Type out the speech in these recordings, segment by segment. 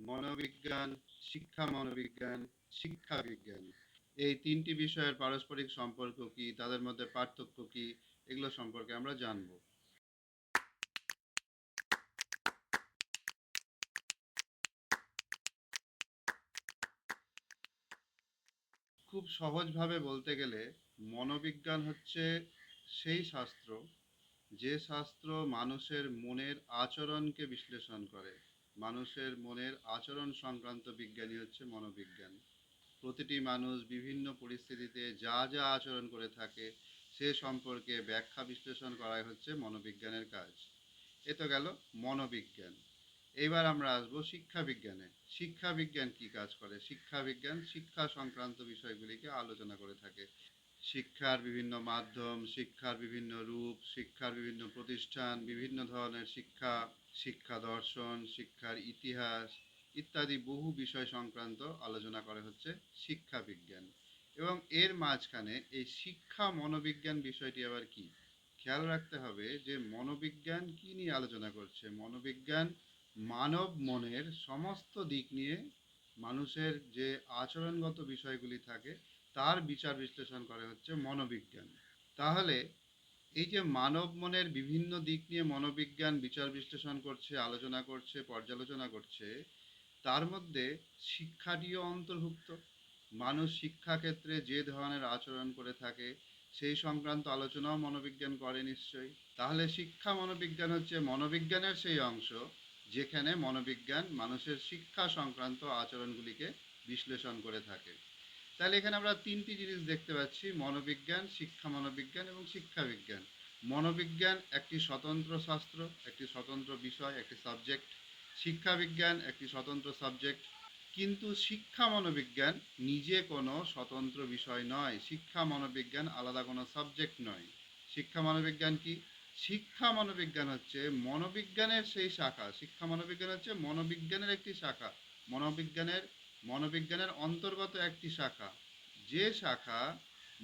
মনোবিজ্ঞান, শিক্ষা মনোবিজ্ঞান, শিক্ষা বিজ্ঞান, এই তিনটি বিষয়ের পারস্পরিক সম্পর্ক কি, তাদের মধ্যে পার্থক্য কি, এগুলো সম্পর্কে আমরা জানব। খুব সহজভাবে বলতে গেলে মনোবিজ্ঞান হচ্ছে সেই শাস্ত্র যে শাস্ত্র মানুষের মনের আচরণকে বিশ্লেষণ করে। মানুষের মনের আচরণ সংক্রান্ত বিজ্ঞানী হচ্ছে মনোবিজ্ঞান। প্রতিটি মানুষ বিভিন্ন পরিস্থিতিতে যা যা আচরণ করে থাকে সে সম্পর্কে ব্যাখ্যা বিশ্লেষণ করাই হচ্ছে মনোবিজ্ঞানের কাজ। এ তো গেল মনোবিজ্ঞান। এবার আমরা আসবো শিক্ষা বিজ্ঞানে। শিক্ষা বিজ্ঞান কি কাজ করে? শিক্ষা বিজ্ঞান শিক্ষা সংক্রান্ত বিষয়গুলিকে আলোচনা করে থাকে। শিক্ষার বিভিন্ন মাধ্যম, শিক্ষার বিভিন্ন রূপ, শিক্ষার বিভিন্ন প্রতিষ্ঠান, বিভিন্ন ধরনের শিক্ষা, শিক্ষা দর্শন, শিক্ষার ইতিহাস ইত্যাদি বহু বিষয় সংক্রান্ত আলোচনা করে হচ্ছে শিক্ষা বিজ্ঞান। এবং এর মাঝখানে এই শিক্ষা মনোবিজ্ঞান বিষয়টি আবার কি? খেয়াল রাখতে হবে যে মনোবিজ্ঞান কি নিয়ে আলোচনা করছে। মনোবিজ্ঞান মানব মনের সমস্ত দিক নিয়ে, মানুষের যে আচরণগত বিষয়গুলি থাকে তার বিচার বিশ্লেষণ করে হচ্ছে মনোবিজ্ঞান। তাহলে এই যে মানব মনের বিভিন্ন দিক নিয়ে মনোবিজ্ঞান বিচার বিশ্লেষণ করছে, আলোচনা করছে, পর্যালোচনা করছে, তার মধ্যে শিক্ষাটিও অন্তর্ভুক্ত। মানুষ শিক্ষাক্ষেত্রে যে ধরনের আচরণ করে থাকে সেই সংক্রান্ত আলোচনাও মনোবিজ্ঞান করে নিশ্চয়ই। তাহলে শিক্ষা মনোবিজ্ঞান হচ্ছে মনোবিজ্ঞানের সেই অংশ যেখানে মনোবিজ্ঞান মানুষের শিক্ষা সংক্রান্ত আচরণগুলিকে বিশ্লেষণ করে থাকে। তাহলে এখানে আমরা তিনটি জিনিস দেখতে পাচ্ছি: মনোবিজ্ঞান, শিক্ষা মনোবিজ্ঞান এবং শিক্ষা বিজ্ঞান। মনোবিজ্ঞান একটি স্বতন্ত্র শাস্ত্র, একটি স্বতন্ত্র বিষয়, একটি সাবজেক্ট। শিক্ষা বিজ্ঞান একটি স্বতন্ত্র সাবজেক্ট। কিন্তু শিক্ষা মনোবিজ্ঞান নিজে কোনো স্বতন্ত্র বিষয় নয়। শিক্ষা মনোবিজ্ঞান আলাদা কোনো সাবজেক্ট নয়। শিক্ষা মনোবিজ্ঞান কি? শিক্ষা মনোবিজ্ঞান হচ্ছে মনোবিজ্ঞানের সেই শাখা। শিক্ষা মনোবিজ্ঞান হচ্ছে মনোবিজ্ঞানের একটি শাখা। মনোবিজ্ঞানের মনোবিজ্ঞানের অন্তর্গত একটি শাখা, যে শাখা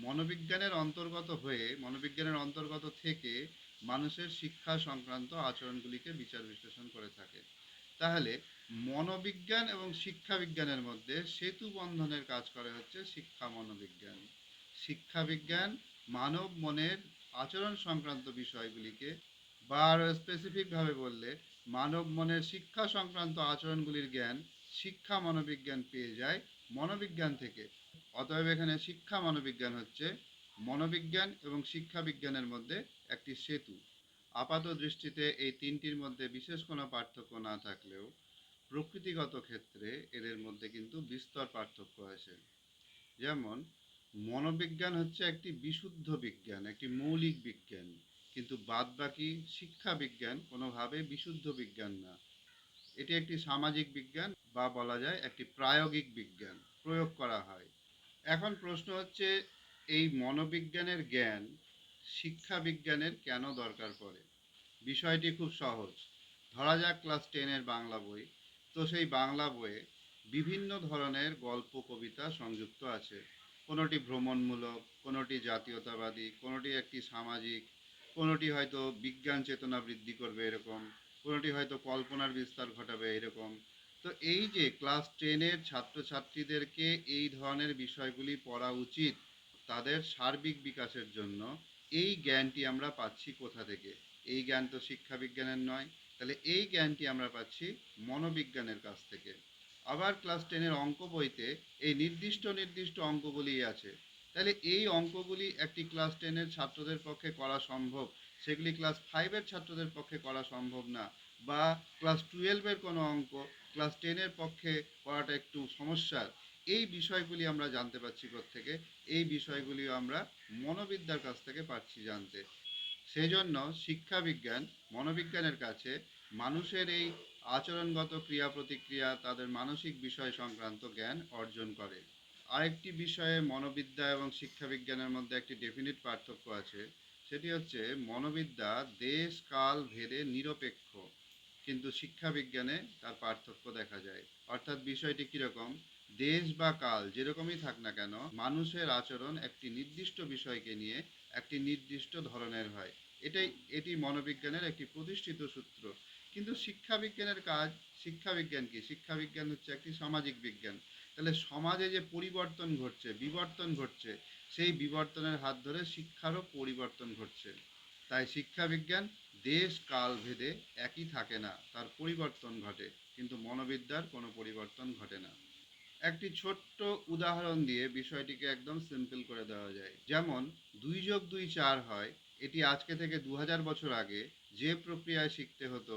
মনোবিজ্ঞানের অন্তর্গত হয়ে, মনোবিজ্ঞানের অন্তর্গত থেকে মানুষের শিক্ষা সংক্রান্ত আচরণগুলিকে বিচার বিশ্লেষণ করে থাকে। তাহলে মনোবিজ্ঞান এবং শিক্ষা বিজ্ঞানের মধ্যে সেতু বন্ধনের কাজ করে হচ্ছে শিক্ষা মনোবিজ্ঞান। শিক্ষা বিজ্ঞান মানব মনের আচরণ সংক্রান্ত বিষয়গুলিকে, বা আরও স্পেসিফিকভাবে বললে মানব মনের শিক্ষা সংক্রান্ত আচরণগুলির জ্ঞান শিক্ষা মনোবিজ্ঞান পেয়ে যায় মনোবিজ্ঞান থেকে। অতএব এখানে শিক্ষা মনোবিজ্ঞান হচ্ছে মনোবিজ্ঞান এবং শিক্ষা বিজ্ঞানের মধ্যে একটি সেতু। আপাত দৃষ্টিতে এই তিনটির মধ্যে বিশেষ কোনো পার্থক্য না থাকলেও প্রকৃতিগত ক্ষেত্রে এদের মধ্যে কিন্তু বিস্তর পার্থক্য আছে। যেমন মনোবিজ্ঞান হচ্ছে একটি বিশুদ্ধ বিজ্ঞান, একটি মৌলিক বিজ্ঞান, কিন্তু বাদবাকি শিক্ষা বিজ্ঞান কোনোভাবে বিশুদ্ধ বিজ্ঞান না। এটি একটি সামাজিক বিজ্ঞান, বা বলা যায় একটি প্রায়োগিক বিজ্ঞান, প্রয়োগ করা হয়। এখন প্রশ্ন হচ্ছে, এই মনোবিজ্ঞানের জ্ঞান শিক্ষা বিজ্ঞানের কেন দরকার পড়ে? বিষয়টি খুব সহজ। ধরা যাক ক্লাস 10-এর বাংলা বই। তো সেই বাংলা বইয়ে বিভিন্ন ধরনের গল্প কবিতা সংযুক্ত আছে। কোনোটি ভ্রমণমূলক, কোনোটি জাতীয়তাবাদী, কোনোটি একটি সামাজিক, কোনোটি হয়তো বিজ্ঞান চেতনা বৃদ্ধি করবে এরকম, কোনোটি হয়তো কল্পনার বিস্তার ঘটাবে এরকম। তো এই যে ক্লাস 10-এর ছাত্রছাত্রীদেরকে এই ধরনের বিষয়গুলি পড়া উচিত তাদের সার্বিক বিকাশের জন্য, এই জ্ঞানটি আমরা পাচ্ছি কোথা থেকে? এই জ্ঞান তো শিক্ষা বিজ্ঞানের নয়। তাহলে এই জ্ঞানটি আমরা পাচ্ছি মনোবিজ্ঞানের কাছ থেকে। আবার ক্লাস 10-এর অঙ্ক বইতে এই নির্দিষ্ট নির্দিষ্ট অঙ্কগুলি আছে। তাহলে এই অঙ্কগুলি একটি ক্লাস 10-এর ছাত্রদের পক্ষে করা সম্ভব, সেগুলি ক্লাস 5-এর ছাত্রদের পক্ষে করা সম্ভব না। বা ক্লাস 12-এর কোনো অঙ্ক ক্লাস 10-এর পক্ষে করাটা একটু সমস্যার। এই বিষয়গুলি আমরা জানতে পারছি কোত্থেকে? এই বিষয়গুলিও আমরা মনোবিদ্যার কাছ থেকে পাচ্ছি জানতে। সেই জন্য শিক্ষা বিজ্ঞান মনোবিজ্ঞানের কাছে মানুষের এই আচরণগত ক্রিয়া প্রতিক্রিয়া, তাদের মানসিক বিষয় সংক্রান্ত জ্ঞান অর্জন করে। আরেকটি বিষয়ে মনোবিদ্যা এবং শিক্ষা বিজ্ঞানের মধ্যে একটি ডেফিনিট পার্থক্য আছে। সেটি হচ্ছে মনোবিদ্যা দেশ কাল ভেদে নিরপেক্ষ, কিন্তু শিক্ষা বিজ্ঞানে তার পার্থক্য দেখা যায়। অর্থাৎ বিষয়টি কীরকম? দেশ বা কাল যেরকমই থাক না কেন, মানুষের আচরণ একটি নির্দিষ্ট বিষয়কে নিয়ে একটি নির্দিষ্ট ধরনের হয়। এটি মনোবিজ্ঞানের একটি প্রতিষ্ঠিত সূত্র। কিন্তু শিক্ষাবিজ্ঞানের কাজ, শিক্ষাবিজ্ঞান কি? শিক্ষাবিজ্ঞান হচ্ছে একটি সামাজিক বিজ্ঞান। তাহলে সমাজে যে পরিবর্তন ঘটছে, বিবর্তন ঘটছে, সেই বিবর্তনের হাত ধরে শিক্ষারও পরিবর্তন ঘটছে। তাই শিক্ষাবিজ্ঞান দেশ কাল ভেদে একই থাকে না, তার পরিবর্তন ঘটে, কিন্তু মনোবিদ্যার কোনো পরিবর্তন ঘটে না। একটি ছোট্ট উদাহরণ দিয়ে বিষয়টিকে একদম সিম্পল করে দেওয়া যায়। যেমন 2+2 4 হয়, এটি আজকে থেকে 2000 বছর আগে যে প্রক্রিয়ায় শিখতে হতো,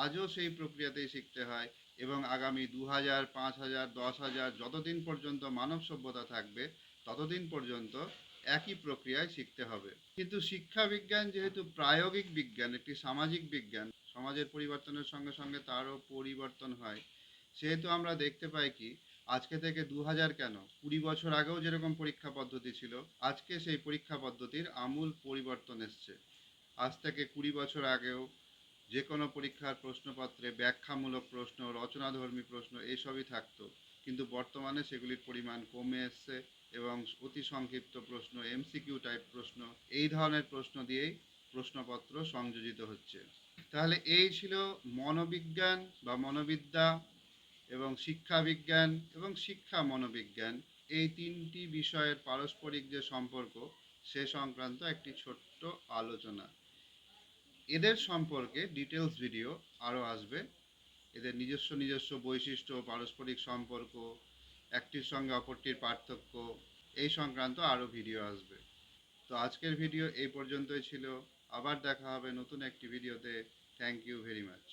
আজও সেই প্রক্রিয়াতেই শিখতে হয়, এবং আগামী 2000, 5000, 10,000 যতদিন পর্যন্ত মানব সভ্যতা থাকবে ততদিন পর্যন্ত একই প্রক্রিয়ায় শিখতে হবে। কিন্তু শিক্ষা বিজ্ঞান যেহেতু প্রায়োগিক বিজ্ঞান, একটি সামাজিক বিজ্ঞান, সমাজের পরিবর্তনের সঙ্গে সঙ্গে তারও পরিবর্তন হয়, সেহেতু আমরা দেখতে পাই কি, আজকে থেকে 2000 কেন, 20 বছর আগেও যেরকম পরীক্ষা পদ্ধতি ছিল, আজকে সেই পরীক্ষা পদ্ধতির আমূল পরিবর্তন এসছে। আজ থেকে 20 বছর আগেও যে কোনো পরীক্ষার প্রশ্নপত্রে ব্যাখ্যামূলক প্রশ্ন, রচনাধর্মী প্রশ্ন এইসবই থাকতো, কিন্তু বর্তমানে সেগুলির পরিমাণ কমে এসছে, এবং অতি সংক্ষিপ্ত প্রশ্ন, এমসিকিউ টাইপ প্রশ্ন, এই ধরনের প্রশ্ন দিয়েই প্রশ্নপত্র সংযোজিত হচ্ছে। তাহলে এই ছিল মনোবিজ্ঞান বা মনোবিদ্যা এবং শিক্ষা বিজ্ঞান এবং শিক্ষা মনোবিজ্ঞান, এই তিনটি বিষয়ের পারস্পরিক যে সম্পর্ক, সে সংক্রান্ত একটি ছোট্ট আলোচনা। এদের সম্পর্কে ডিটেলস ভিডিও আরও আসবে। এদের নিজস্ব নিজস্ব বৈশিষ্ট্য, পারস্পরিক সম্পর্ক, একটির সঙ্গে অপরটির পার্থক্য, এই সংক্রান্ত আরও ভিডিও আসবে। তো আজকের ভিডিও এই পর্যন্তই ছিল। আবার দেখা হবে নতুন একটি ভিডিওতে। Thank you very much.